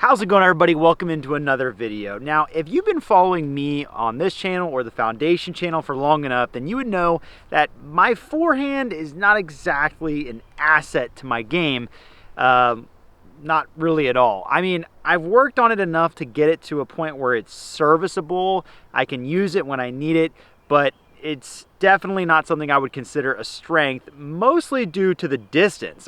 How's it going, everybody? Welcome into another video. Now, if you've been following me on this channel or the Foundation channel for long enough, then you would know that my forehand is not exactly an asset to my game. Not really at all. I mean, I've worked on it enough to get it to a point where it's serviceable. I can use it when I need it, but it's definitely not something I would consider a strength, mostly due to the distance.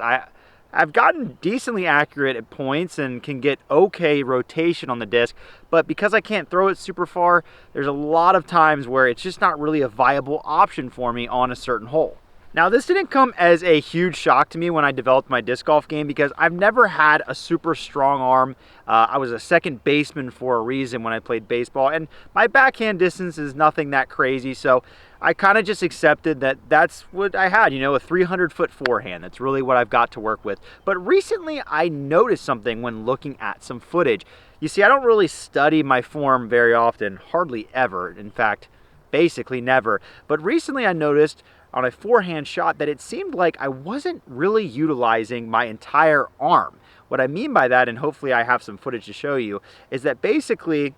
I've gotten decently accurate at points and can get okay rotation on the disc, but because I can't throw it super far, there's a lot of times where it's just not really a viable option for me on a certain hole. Now, this didn't come as a huge shock to me when I developed my disc golf game because I've never had a super strong arm. I was a second baseman for a reason when I played baseball, and my backhand distance is nothing that crazy, so I kind of just accepted that that's what I had, you know, a 300-foot forehand. That's really what I've got to work with. But recently, I noticed something when looking at some footage. You see, I don't really study my form very often, hardly ever. In fact, basically never. But recently I noticed on a forehand shot that it seemed like I wasn't really utilizing my entire arm. What I mean by that, and hopefully I have some footage to show you, is that basically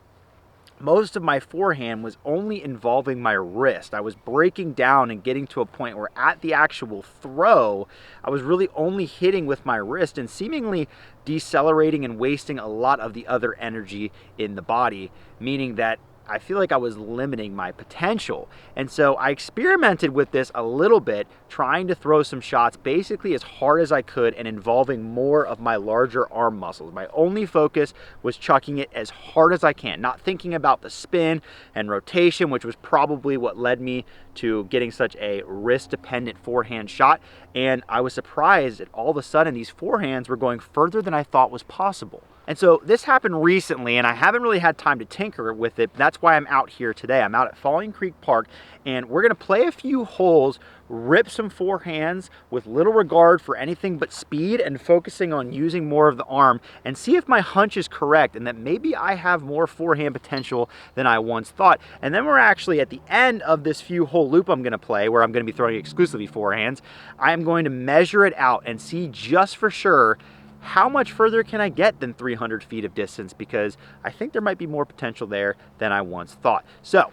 most of my forehand was only involving my wrist. I was breaking down and getting to a point where at the actual throw, I was really only hitting with my wrist and seemingly decelerating and wasting a lot of the other energy in the body, meaning that I feel like I was limiting my potential. And so I experimented with this a little bit, trying to throw some shots basically as hard as I could and involving more of my larger arm muscles. My only focus was chucking it as hard as I can, not thinking about the spin and rotation, which was probably what led me to getting such a wrist-dependent forehand shot. And I was surprised that all of a sudden these forehands were going further than I thought was possible. And so this happened recently, and I haven't really had time to tinker with it. That's why I'm out here today. I'm out at Falling Creek Park, and we're gonna play a few holes, rip some forehands with little regard for anything but speed and focusing on using more of the arm, and see if my hunch is correct and that maybe I have more forehand potential than I once thought. And then we're actually at the end of this few hole loop I'm gonna play, where I'm gonna be throwing exclusively forehands. I'm going to measure it out and see just for sure how much further can I get than 300 feet of distance, because I think there might be more potential there than I once thought. So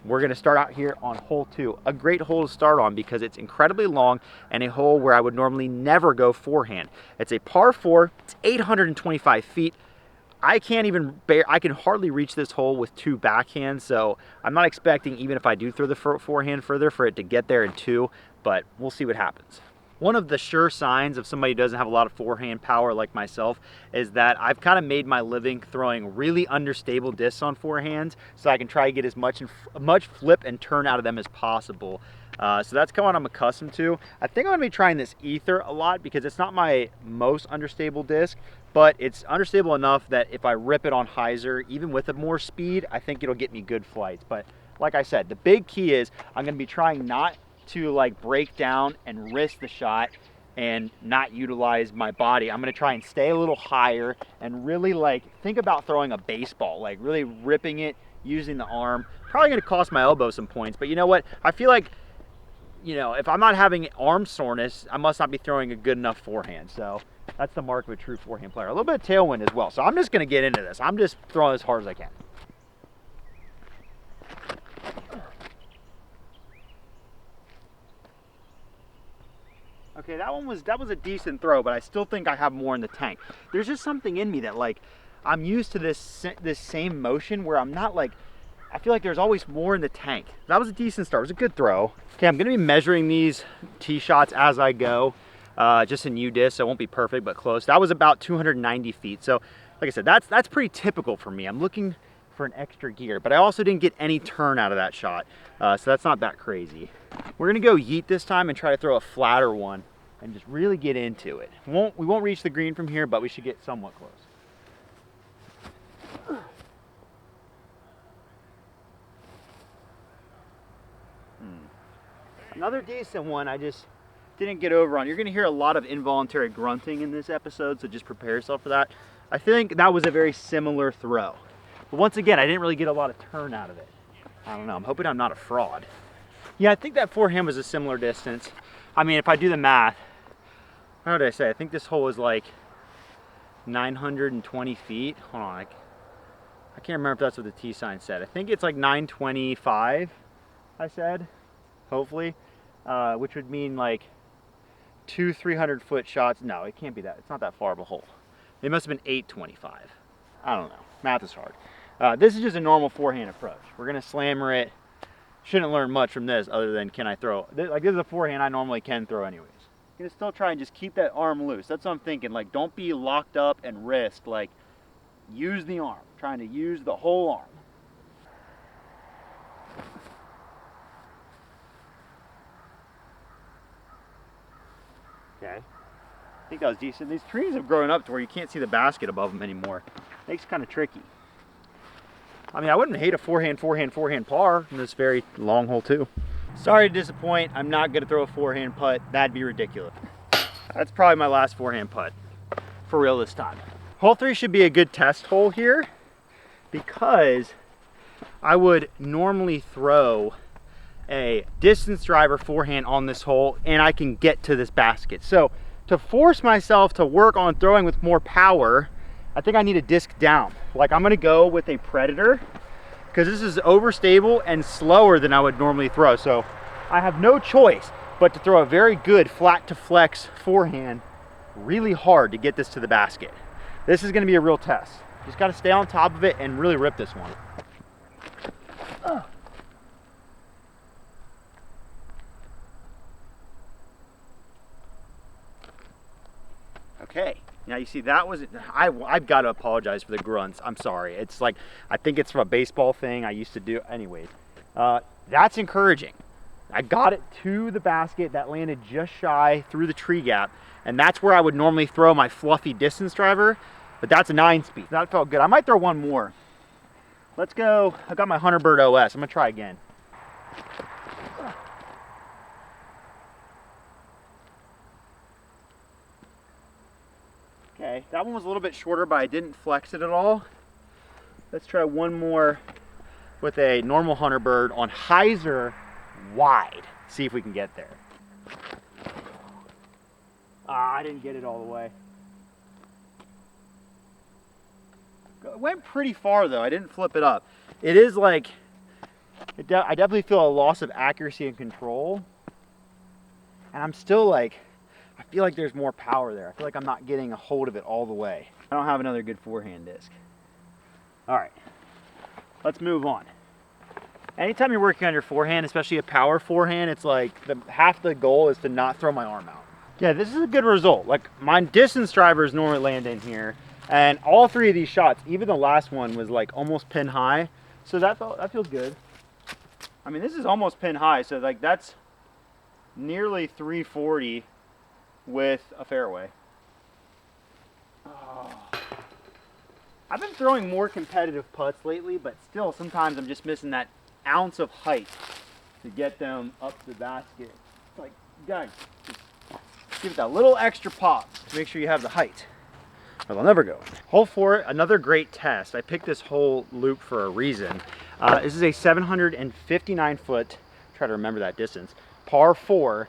we're going to start out here on hole 2, a great hole to start on because it's incredibly long and a hole where I would normally never go forehand. It's a par 4, it's 825 feet. I can hardly reach this hole with 2 backhands, so I'm not expecting, even if I do throw the forehand further, for it to get there in 2, but we'll see what happens. One of the sure signs of somebody who doesn't have a lot of forehand power like myself is that I've kind of made my living throwing really understable discs on forehands, so I can try to get as much flip and turn out of them as possible. So that's kind of what I'm accustomed to. I think I'm going to be trying this ether a lot because it's not my most understable disc, but it's understable enough that if I rip it on hyzer, even with more speed, I think it'll get me good flights. But like I said, the big key is I'm going to be trying not to like break down and risk the shot and not utilize my body. I'm gonna try and stay a little higher and really like think about throwing a baseball, like really ripping it using the arm. Probably gonna cost my elbow some points, but you know what? I feel like, you know, if I'm not having arm soreness, I must not be throwing a good enough forehand. So that's the mark of a true forehand player. A little bit of tailwind as well. So I'm just gonna get into this. I'm just throwing as hard as I can. Okay, that was a decent throw, but I still think I have more in the tank. There's just something in me that, like, I'm used to this same motion where I'm not like, I feel like there's always more in the tank. That was a decent start. It was a good throw. Okay, I'm gonna be measuring these tee shots as I go, just in U-disc, so it won't be perfect, but close. That was about 290 feet. So, like I said, that's pretty typical for me. I'm looking for an extra gear, but I also didn't get any turn out of that shot, so that's not that crazy. We're gonna go yeet this time and try to throw a flatter one and just really get into it. We won't reach the green from here, but we should get somewhat close. Another decent one I just didn't get over on. You're gonna hear a lot of involuntary grunting in this episode, so just prepare yourself for that. I think that was a very similar throw. But once again, I didn't really get a lot of turn out of it. I don't know, I'm hoping I'm not a fraud. Yeah, I think that forehand was a similar distance. I mean, if I do the math, how did I say? I think this hole is like 920 feet. Hold on, I can't remember if that's what the T sign said. I think it's like 925, I said, hopefully, which would mean like 300-foot shots. No, it can't be that. It's not that far of a hole. They must have been 825. I don't know. Math is hard. This is just a normal forehand approach. We're gonna slammer it. Shouldn't learn much from this other than can I throw. Like, this is a forehand I normally can throw anyways. I'm gonna still try and just keep that arm loose. That's what I'm thinking. Like, don't be locked up and wrist. Like, use the arm. Trying to use the whole arm. Okay. I think that was decent. These trees have grown up to where you can't see the basket above them anymore. Makes it kind of tricky. I mean, I wouldn't hate a forehand par in this very long hole too. Sorry to disappoint. I'm not gonna throw a forehand putt. That'd be ridiculous. That's probably my last forehand putt for real this time. Hole 3 should be a good test hole here because I would normally throw a distance driver forehand on this hole and I can get to this basket. So to force myself to work on throwing with more power, I think I need a disc down. Like, I'm gonna go with a Predator because this is overstable and slower than I would normally throw. So I have no choice but to throw a very good flat to flex forehand really hard to get this to the basket. This is gonna be a real test. Just gotta stay on top of it and really rip this one. Okay, now you see that was, I've got to apologize for the grunts. I'm sorry. It's like, I think it's from a baseball thing I used to do. Anyways, that's encouraging. I got it to the basket. That landed just shy through the tree gap. And that's where I would normally throw my fluffy distance driver, but that's a 9-speed. That felt good. I might throw one more. Let's go. I got my Hunterbird OS. I'm gonna try again. Okay, that one was a little bit shorter, but I didn't flex it at all. Let's try one more with a normal Hunterbird on hyzer wide. See if we can get there. I didn't get it all the way. It went pretty far though. I didn't flip it up. It is like, I definitely feel a loss of accuracy and control. And I'm still like, I feel like there's more power there. I feel like I'm not getting a hold of it all the way. I don't have another good forehand disc. All right, let's move on. Anytime you're working on your forehand, especially a power forehand, it's like half the goal is to not throw my arm out. Yeah, this is a good result. Like, my distance drivers normally land in here, and all 3 of these shots, even the last one was like almost pin high. So that feels good. I mean, this is almost pin high, so like that's nearly 340 with a fairway. Oh. I've been throwing more competitive putts lately, but still sometimes I'm just missing that ounce of height to get them up the basket. It's like, guys, just give it that little extra pop to make sure you have the height, or they'll never go. Hole 4, another great test. I picked this whole loop for a reason. This is a 759 foot, try to remember that distance, par 4.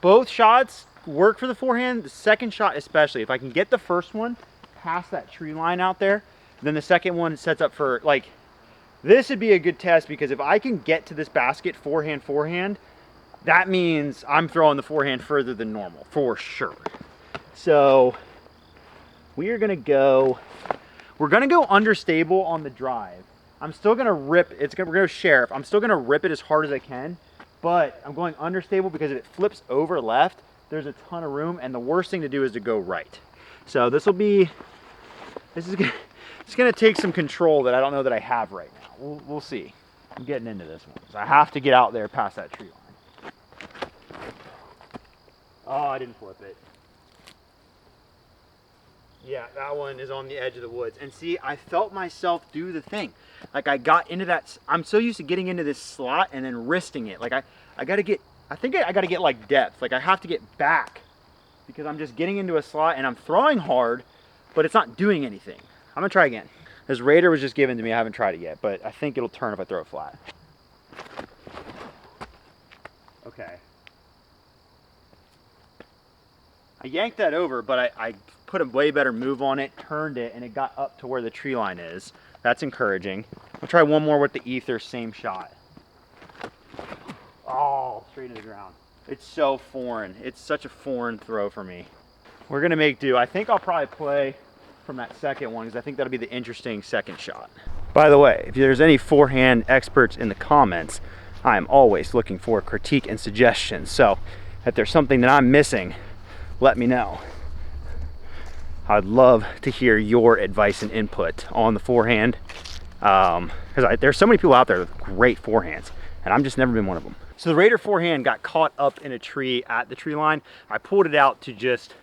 Both shots work for the forehand. The second shot especially, if I can get the first one past that tree line out there, then the second one sets up for, like, this would be a good test because if I can get to this basket forehand, that means I'm throwing the forehand further than normal, for sure. So we're gonna go understable on the drive. I'm still gonna rip, we're gonna go sheriff. I'm still gonna rip it as hard as I can, but I'm going understable because if it flips over left, there's a ton of room, and the worst thing to do is to go right. So it's gonna take some control that I don't know that I have right now. We'll see. I'm getting into this one. So I have to get out there past that tree line. Oh, I didn't flip it. Yeah, that one is on the edge of the woods. And see, I felt myself do the thing. Like, I got into that, I'm so used to getting into this slot and then wristing it. Like, I gotta get, I think I gotta get like depth. Like, I have to get back because I'm just getting into a slot and I'm throwing hard, but it's not doing anything. I'm gonna try again. This Raider was just given to me, I haven't tried it yet, but I think it'll turn if I throw it flat. Okay. I yanked that over, but I put a way better move on it, turned it, and it got up to where the tree line is. That's encouraging. I'll try one more with the ether, same shot. Oh, straight to the ground. It's so foreign. It's such a foreign throw for me. We're gonna make do. I think I'll probably play from that second one because I think that'll be the interesting second shot. By the way, if there's any forehand experts in the comments, I am always looking for critique and suggestions. So if there's something that I'm missing, let me know. I'd love to hear your advice and input on the forehand because there's so many people out there with great forehands and I've just never been one of them. So the Raider forehand got caught up in a tree at the tree line. I pulled it out to just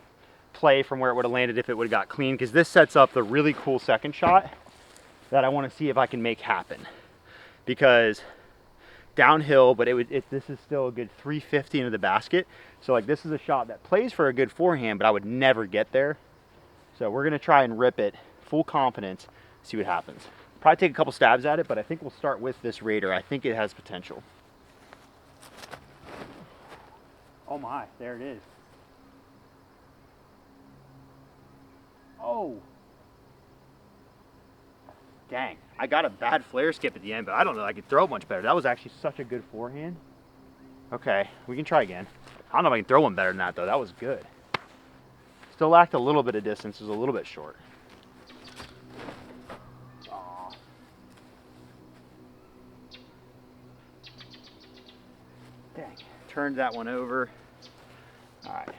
play from where it would have landed if it would have got clean, because this sets up the really cool second shot that I want to see if I can make happen. Because downhill, but this is still a good 350 into the basket. So like this is a shot that plays for a good forehand, but I would never get there. So we're gonna try and rip it full confidence, see what happens. Probably take a couple stabs at it, but I think we'll start with this Raider. I think it has potential. Oh my, there it is. Oh. Dang, I got a bad flare skip at the end, but I don't know I could throw it much better. That was actually such a good forehand. Okay, we can try again. I don't know if I can throw one better than that though. That was good. Still lacked a little bit of distance. It was a little bit short. Aw. Dang, turned that one over. All right,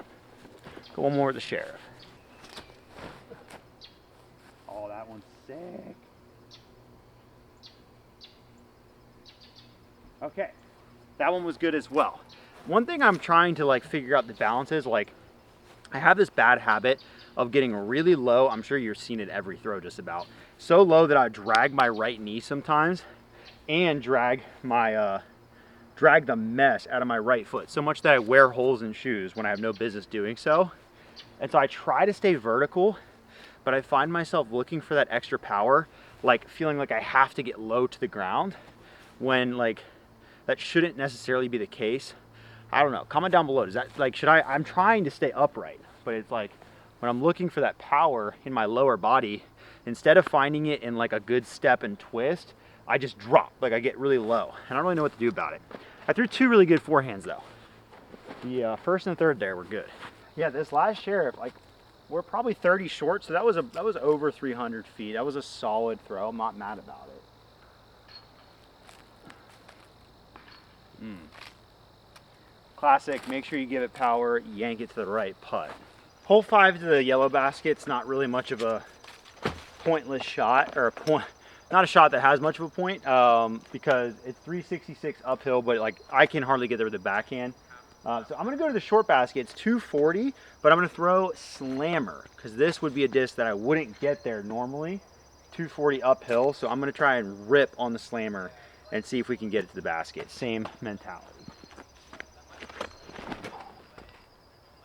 go one more with the Sheriff. Oh, that one's sick. Okay, that one was good as well. One thing I'm trying to like figure out the balance is like, I have this bad habit of getting really low. I'm sure you've seen it every throw just about. So low that I drag my right knee sometimes and drag the mesh out of my right foot. So much that I wear holes in shoes when I have no business doing so. And so I try to stay vertical, but I find myself looking for that extra power, like feeling like I have to get low to the ground when like that shouldn't necessarily be the case. I don't know, comment down below. Does that like, I'm trying to stay upright, but it's like when I'm looking for that power in my lower body, instead of finding it in like a good step and twist, I just drop, like I get really low. And I don't really know what to do about it. I threw two really good forehands though. The first and third there were good. Yeah, this last Sheriff, like we're probably 30 short, so that was over 300 feet. That was a solid throw. I'm not mad about it. Classic, make sure you give it power, yank it to the right putt. Hole 5 to the yellow basket's not really much of a pointless shot, or not a shot that has much of a point, because it's 366 uphill, but like I can hardly get there with the backhand. So I'm gonna go to the short basket. It's 240, but I'm gonna throw slammer, because this would be a disc that I wouldn't get there normally. 240 uphill, so I'm gonna try and rip on the slammer and see if we can get it to the basket. Same mentality.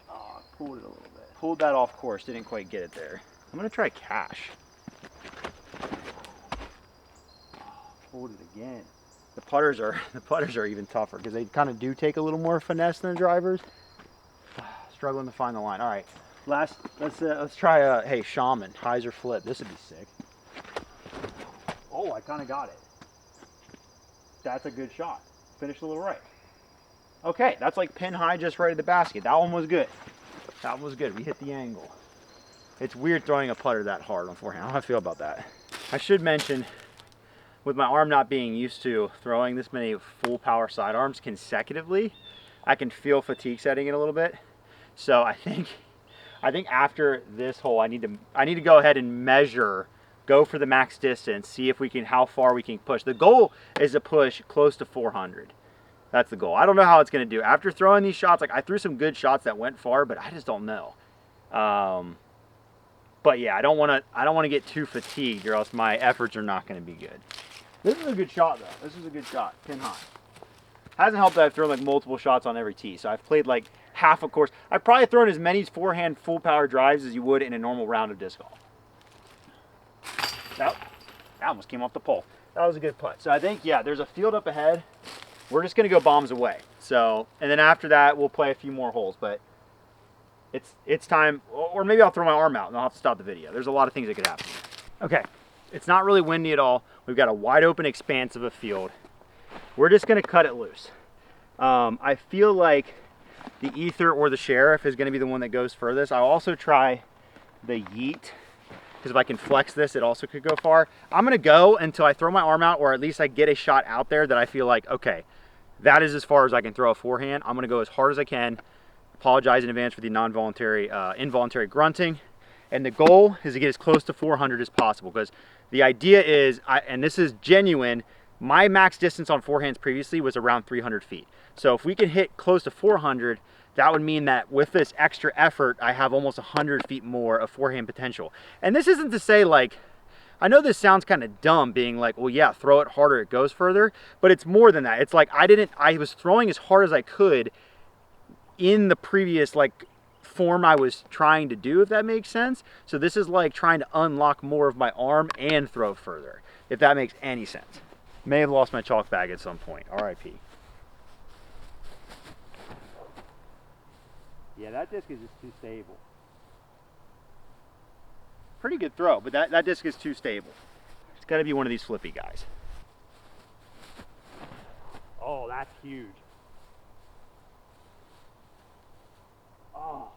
Oh, pulled it a little bit. Pulled that off course, didn't quite get it there. I'm gonna try cash. Pulled it again. The putters are even tougher because they kind of do take a little more finesse than the drivers. Struggling to find the line. All right, let's try hey, Shaman hyzer flip. This would be sick. Oh, I kind of got it. That's a good shot. Finished a little right. Okay, that's like pin high just right at the basket. That one was good. That one was good. We hit the angle. It's weird throwing a putter that hard on forehand. I don't know how I feel about that. I should mention, with my arm not being used to throwing this many full power sidearms consecutively, I can feel fatigue setting in a little bit. So I think after this hole, I need to go ahead and measure, go for the max distance, see if we can, how far we can push. The goal is to push close to 400. That's the goal. I don't know how it's going to do. After throwing these shots, like I threw some good shots that went far, but I just don't know. But yeah, I don't want to get too fatigued, or else my efforts are not going to be good. This is a good shot though. This is a good shot, pin high. Hasn't helped that I've thrown like multiple shots on every tee. So I've played like half a course. I've probably thrown as many forehand full power drives as you would in a normal round of disc golf. That almost came off the pole. That was a good putt. So I think, yeah, there's a field up ahead. We're just gonna go bombs away. So, and then after that, we'll play a few more holes. But it's time, or maybe I'll throw my arm out and I'll have to stop the video. There's a lot of things that could happen. Okay, it's not really windy at all. We've got a wide open expanse of a field. We're just gonna cut it loose. I feel like the Ether or the Sheriff is gonna be the one that goes furthest. I'll also try the Yeet, because if I can flex this, it also could go far. I'm gonna go until I throw my arm out, or at least I get a shot out there that I feel like, okay, that is as far as I can throw a forehand. I'm gonna go as hard as I can. Apologize in advance for the involuntary grunting. And the goal is to get as close to 400 as possible, because the idea is, and this is genuine, my max distance on forehands previously was around 300 feet. So if we can hit close to 400, that would mean that with this extra effort, I have almost 100 feet more of forehand potential. And this isn't to say, like, I know this sounds kind of dumb being like, well, yeah, throw it harder, it goes further, but it's more than that. It's like I was throwing as hard as I could in the previous like form I was trying to do, if that makes sense. So this is like trying to unlock more of my arm and throw further, if that makes any sense. May have lost my chalk bag at some point, RIP. Yeah, that disc is just too stable. Pretty good throw, but that disc is too stable. It's got to be one of these flippy guys. Oh, that's huge. Oh,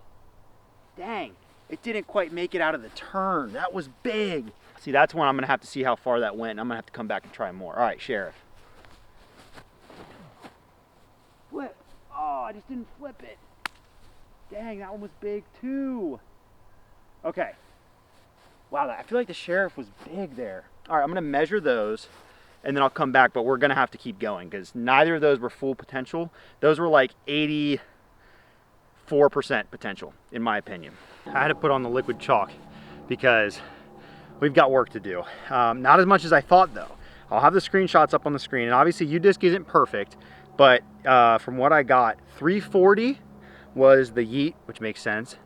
dang. It didn't quite make it out of the turn. That was big. See, that's when I'm going to have to see how far that went, and I'm going to have to come back and try more. All right, Sheriff. Flip. Oh, I just didn't flip it. Dang, that one was big too. Okay. Wow, I feel like the Sheriff was big there. All right, I'm gonna measure those and then I'll come back, but we're gonna have to keep going because neither of those were full potential. Those were like 84% potential, in my opinion. I had to put on the liquid chalk because we've got work to do. Not as much as I thought though. I'll have the screenshots up on the screen, and obviously U-Disc isn't perfect, but from what I got, 340 was the Yeet, which makes sense.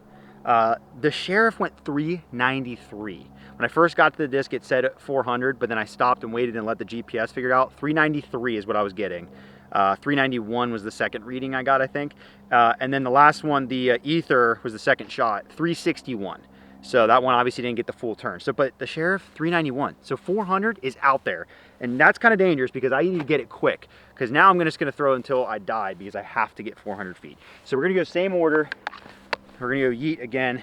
The Sheriff went 393. When I first got to the disc, it said 400, but then I stopped and waited and let the GPS figure it out. 393 is what I was getting. 391 was the second reading I got, I think. And then the last one, the Ether, was the second shot, 361. So that one obviously didn't get the full turn. So, but the Sheriff, 391. So 400 is out there. And that's kind of dangerous because I need to get it quick. Because now I'm just going to throw until I die because I have to get 400 feet. So we're going to go same order. We're going to go Yeet again.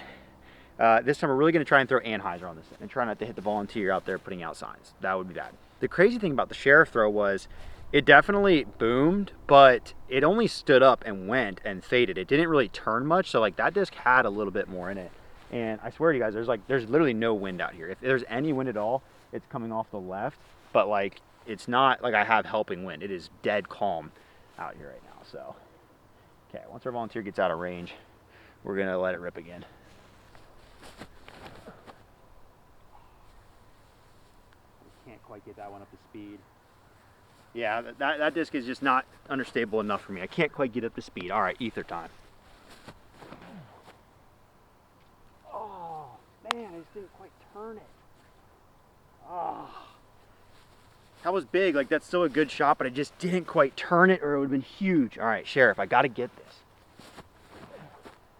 This time we're really going to try and throw Anheuser on this and try not to hit the volunteer out there putting out signs. That would be bad. The crazy thing about the Sheriff throw was it definitely boomed, but it only stood up and went and faded. It didn't really turn much. So like that disc had a little bit more in it. And I swear to you guys, there's literally no wind out here. If there's any wind at all, it's coming off the left. But like, it's not like I have helping wind. It is dead calm out here right now. So, okay, once our volunteer gets out of range, we're gonna let it rip again. Can't quite get that one up to speed. Yeah, that disc is just not understable enough for me. I can't quite get up to speed. All right, Ether time. Man, I just didn't quite turn it. Oh, that was big. Like, that's still a good shot, but I just didn't quite turn it or it would have been huge. All right, Sheriff, I got to get this.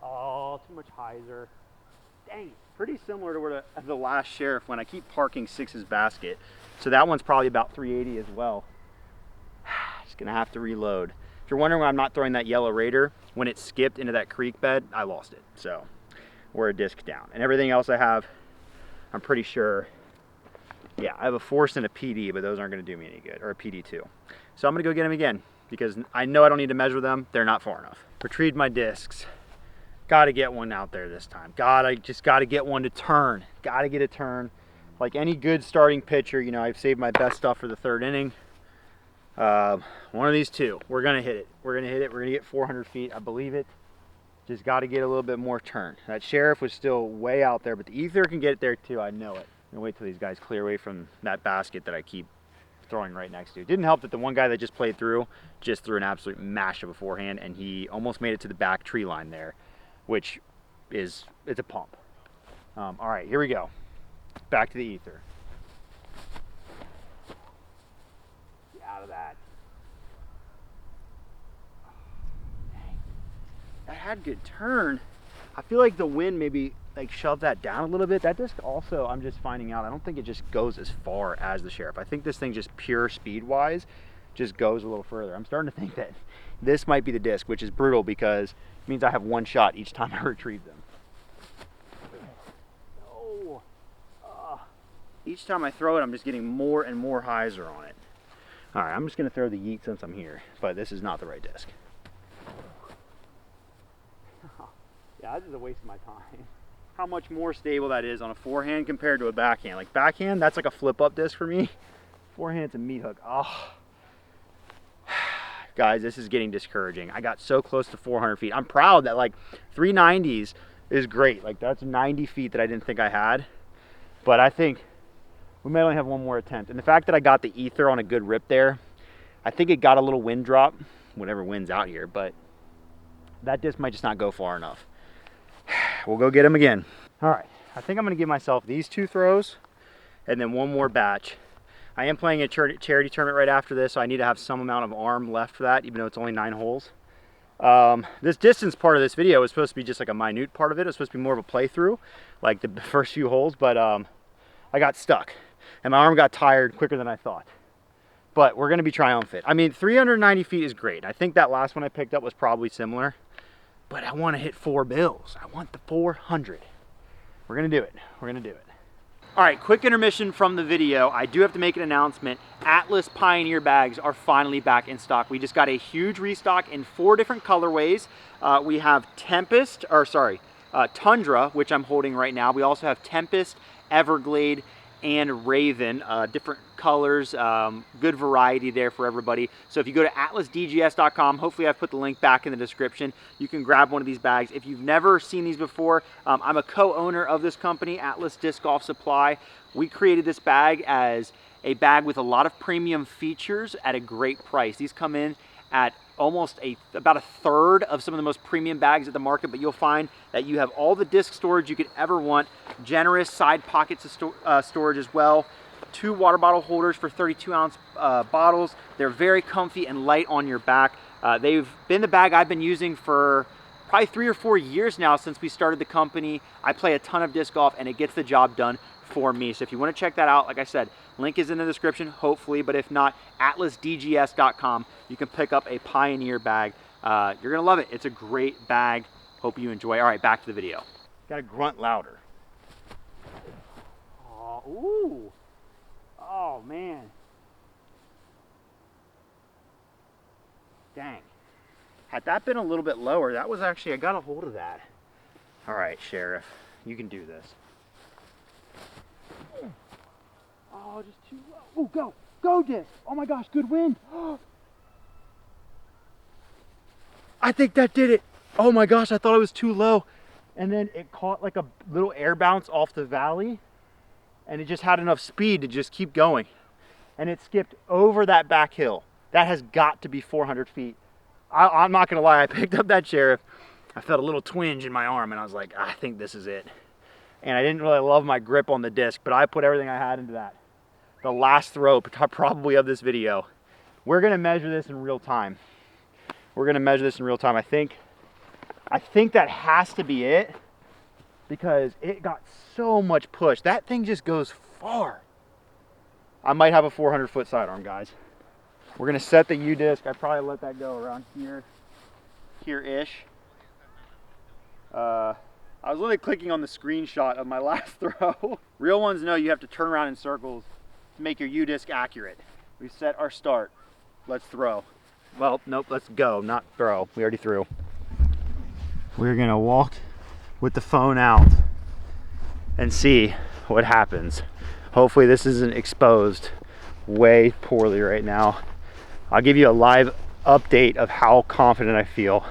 Oh, too much hyzer. Dang, pretty similar to where the last Sheriff went. I keep parking Six's basket. So that one's probably about 380 as well. Just going to have to reload. If you're wondering why I'm not throwing that yellow Raider, when it skipped into that creek bed, I lost it. So we're a disc down. And everything else I have, I'm pretty sure, yeah, I have a Force and a PD, but those aren't going to do me any good, or a PD2. So I'm going to go get them again because I know I don't need to measure them. They're not far enough. Retrieved my discs. Got to get one out there this time. I just got to get one to turn. Got to get a turn. Like any good starting pitcher, you know, I've saved my best stuff for the third inning. One of these two. We're going to hit it. We're going to hit it. We're going to get 400 feet. I believe it. Just got to get a little bit more turn. That Sheriff was still way out there, but the Ether can get it there too. I know it. I'm gonna wait till these guys clear away from that basket that I keep throwing right next to. It didn't help that the one guy that just played through just threw an absolute mash of a forehand, and he almost made it to the back tree line there, which is, it's a pump. All right, here we go. Back to the Ether. Get out of that. That had good turn. I feel like the wind maybe like shoved that down a little bit. That disc also, I'm just finding out, I don't think it just goes as far as the Sheriff. I think this thing just pure speed wise just goes a little further. I'm starting to think that this might be the disc, which is brutal because it means I have one shot each time I retrieve them. Oh, each time I throw it, I'm just getting more and more hyzer on it. All right, I'm just gonna throw the yeet since I'm here, but this is not the right disc. Yeah, this is a waste of my time. How much more stable that is on a forehand compared to a backhand. Like backhand, that's like a flip up disc for me. Forehand's a meat hook. Oh. Guys, this is getting discouraging. I got so close to 400 feet. I'm proud that like 390s is great. Like that's 90 feet that I didn't think I had. But I think we may only have one more attempt. And the fact that I got the ether on a good rip there, I think it got a little wind drop, whatever wind's out here, but that disc might just not go far enough. We'll go get him again. All right, I think I'm gonna give myself these 2 throws and then one more batch. I am playing a charity tournament right after this, so I need to have some amount of arm left for that, even though it's only 9 holes. This distance part of this video was supposed to be just like a minute part of it. It was supposed to be more of a playthrough, like the first few holes, but I got stuck and my arm got tired quicker than I thought. But we're gonna be triumphant. I mean, 390 feet is great. I think that last one I picked up was probably similar, but I wanna hit 4 bills. I want the 400. We're gonna do it, we're gonna do it. All right, quick intermission from the video. I do have to make an announcement. Atlas Pioneer bags are finally back in stock. We just got a huge restock in 4 different colorways. We have Tundra, which I'm holding right now. We also have Tempest, Everglade, and Raven, different colors, good variety there for everybody. So if you go to atlasdgs.com, hopefully I've put the link back in the description, you can grab one of these bags. If you've never seen these before, I'm a co-owner of this company, Atlas Disc Golf Supply. We created this bag as a bag with a lot of premium features at a great price. These come in at almost about a third of some of the most premium bags at the market, but you'll find that you have all the disc storage you could ever want, generous side pockets of storage as well, 2 water bottle holders for 32-ounce bottles. They're very comfy and light on your back. They've been the bag I've been using for probably 3 or 4 years now since we started the company. I play a ton of disc golf and it gets the job done for me. So if you want to check that out, like I said, link is in the description, hopefully, but if not, atlasdgs.com. You can pick up a Pioneer bag. You're gonna love it. It's a great bag. Hope you enjoy. All right, back to the video. Gotta grunt louder. Oh, ooh. Oh, man. Dang. Had that been a little bit lower, that was actually, I got a hold of that. All right, Sheriff, you can do this. Oh, just too low. Oh, go. Go, disc. Oh my gosh, good wind. I think that did it. Oh my gosh, I thought it was too low. And then it caught like a little air bounce off the valley and it just had enough speed to just keep going. And it skipped over that back hill. That has got to be 400 feet. I'm not gonna lie, I picked up that Sheriff. I felt a little twinge in my arm and I was like, I think this is it. And I didn't really love my grip on the disc, but I put everything I had into that. The last throw probably of this video. We're gonna measure this in real time. We're gonna measure this in real time. I think that has to be it because it got so much push. That thing just goes far. I might have a 400-foot sidearm, guys. We're gonna set the U-disc. I probably let that go around here-ish. I was literally clicking on the screenshot of my last throw. Real ones know you have to turn around in circles to make your U-disc accurate. We set our start. Let's throw. Well, nope, let's go, not throw. We already threw. We're gonna walk with the phone out and see what happens. Hopefully this isn't exposed way poorly right now. I'll give you a live update of how confident I feel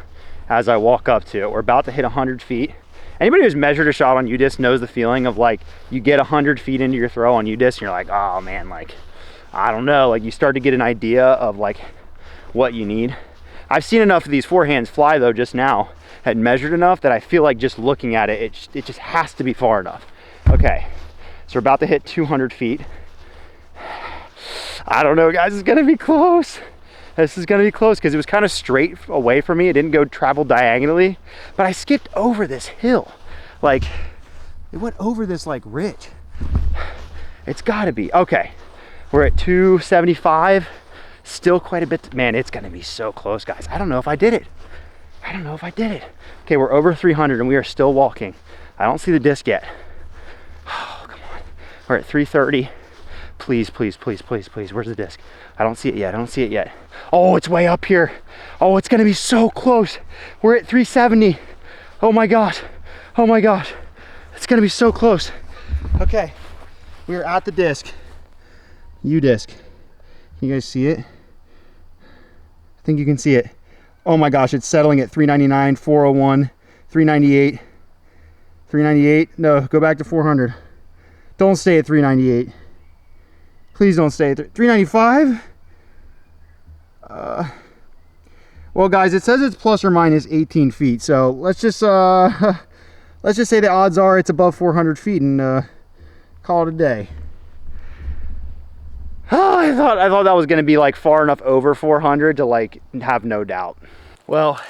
as I walk up to it. We're about to hit 100 feet. Anybody who's measured a shot on U-disc knows the feeling of like, you get 100 feet into your throw on U-disc and you're like, oh man, like, I don't know. Like you start to get an idea of like what you need. I've seen enough of these forehands fly though just now, had measured enough that I feel like just looking at it, it just has to be far enough. Okay, so we're about to hit 200 feet. I don't know guys, it's gonna be close. This is gonna be close because it was kind of straight away from me. It didn't go travel diagonally, but I skipped over this hill. Like, it went over this like ridge. It's gotta be. Okay, we're at 275. Still quite a bit. Man, it's gonna be so close, guys. I don't know if I did it. I don't know if I did it. Okay, we're over 300 and we are still walking. I don't see the disc yet. Oh, come on. We're at 330. Please, please, please, please, please. Where's the disc? I don't see it yet. I don't see it yet. Oh, it's way up here. Oh, it's gonna be so close. We're at 370. Oh my gosh. Oh my gosh. It's gonna be so close. Okay, we are at the disc. U-disc. You guys see it? I think you can see it. Oh my gosh, it's settling at 399, 401, 398, 398. No, go back to 400. Don't stay at 398. Please don't stay at 395. Well, guys, it says it's plus or minus 18 feet. So let's just say the odds are it's above 400 feet and call it a day. Oh, I thought that was going to be like far enough over 400 to like have no doubt. Well,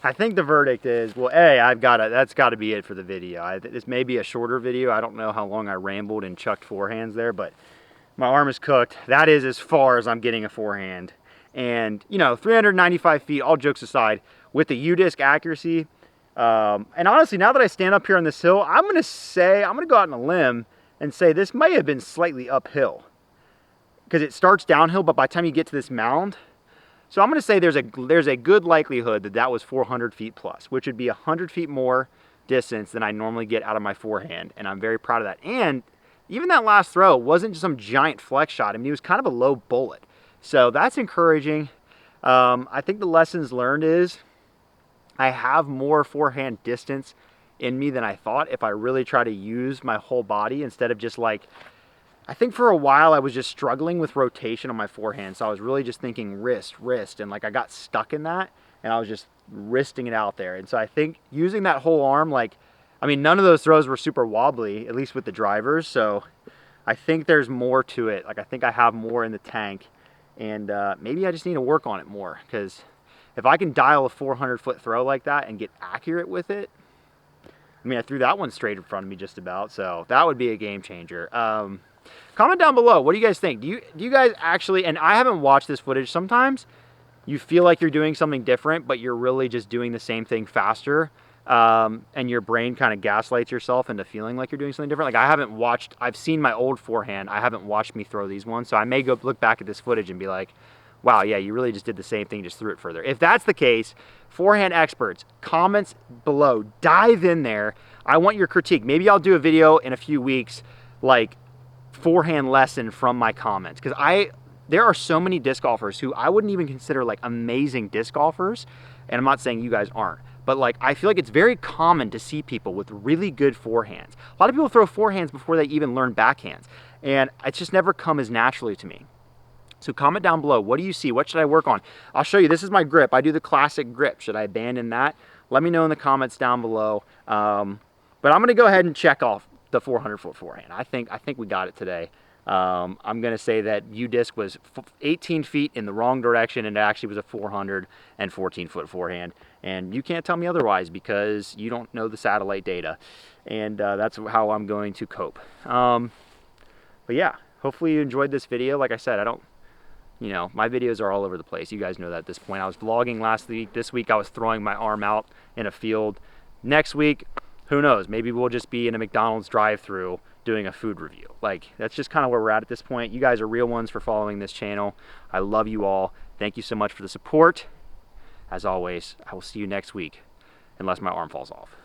I think the verdict is, well, that's got to be it for the video. This may be a shorter video. I don't know how long I rambled and chucked forehands there, but my arm is cooked. That is as far as I'm getting a forehand. And, you know, 395 feet, all jokes aside, with the U-disc accuracy. And honestly, now that I stand up here on this hill, I'm going to go out on a limb and say this may have been slightly uphill. Because it starts downhill, but by the time you get to this mound, so I'm going to say there's a good likelihood that that was 400 feet plus, which would be 100 feet more distance than I normally get out of my forehand, and I'm very proud of that. And even that last throw wasn't just some giant flex shot. I mean, it was kind of a low bullet, so that's encouraging. I think the lessons learned is I have more forehand distance in me than I thought if I really try to use my whole body instead of just like, I think for a while I was just struggling with rotation on my forehand. So I was really just thinking wrist, and like I got stuck in that and I was just wristing it out there. And so I think using that whole arm, like, I mean, none of those throws were super wobbly, at least with the drivers. So I think there's more to it. Like, I think I have more in the tank and maybe I just need to work on it more, because if I can dial a 400-foot throw like that and get accurate with it, I mean, I threw that one straight in front of me just about. So that would be a game changer. Comment down below. What do you guys think? Do you guys actually, and I haven't watched this footage, sometimes you feel like you're doing something different, but you're really just doing the same thing faster. And your brain kind of gaslights yourself into feeling like you're doing something different. Like I've seen my old forehand. I haven't watched me throw these ones. So I may go look back at this footage and be like, wow, yeah, you really just did the same thing, just threw it further. If that's the case, forehand experts, comments below, dive in there. I want your critique. Maybe I'll do a video in a few weeks, like, forehand lesson from my comments, because there are so many disc golfers who I wouldn't even consider like amazing disc golfers, and I'm not saying you guys aren't, but like I feel like it's very common to see people with really good forehands. A lot of people throw forehands before they even learn backhands, and it's just never come as naturally to me. So comment down below, what do you see? What should I work on? I'll show you. This is my grip. I do the classic grip. Should I abandon that? Let me know in the comments down below. But I'm going to go ahead and check off the 400-foot forehand. I think we got it today. I'm going to say that U-disc was 18 feet in the wrong direction, and it actually was a 414-foot forehand. And you can't tell me otherwise because you don't know the satellite data. And that's how I'm going to cope. But yeah, hopefully you enjoyed this video. Like I said, my videos are all over the place. You guys know that at this point. I was vlogging last week. This week I was throwing my arm out in a field. Next week, who knows? Maybe we'll just be in a McDonald's drive-thru doing a food review. Like, that's just kind of where we're at this point. You guys are real ones for following this channel. I love you all. Thank you so much for the support. As always, I will see you next week, unless my arm falls off.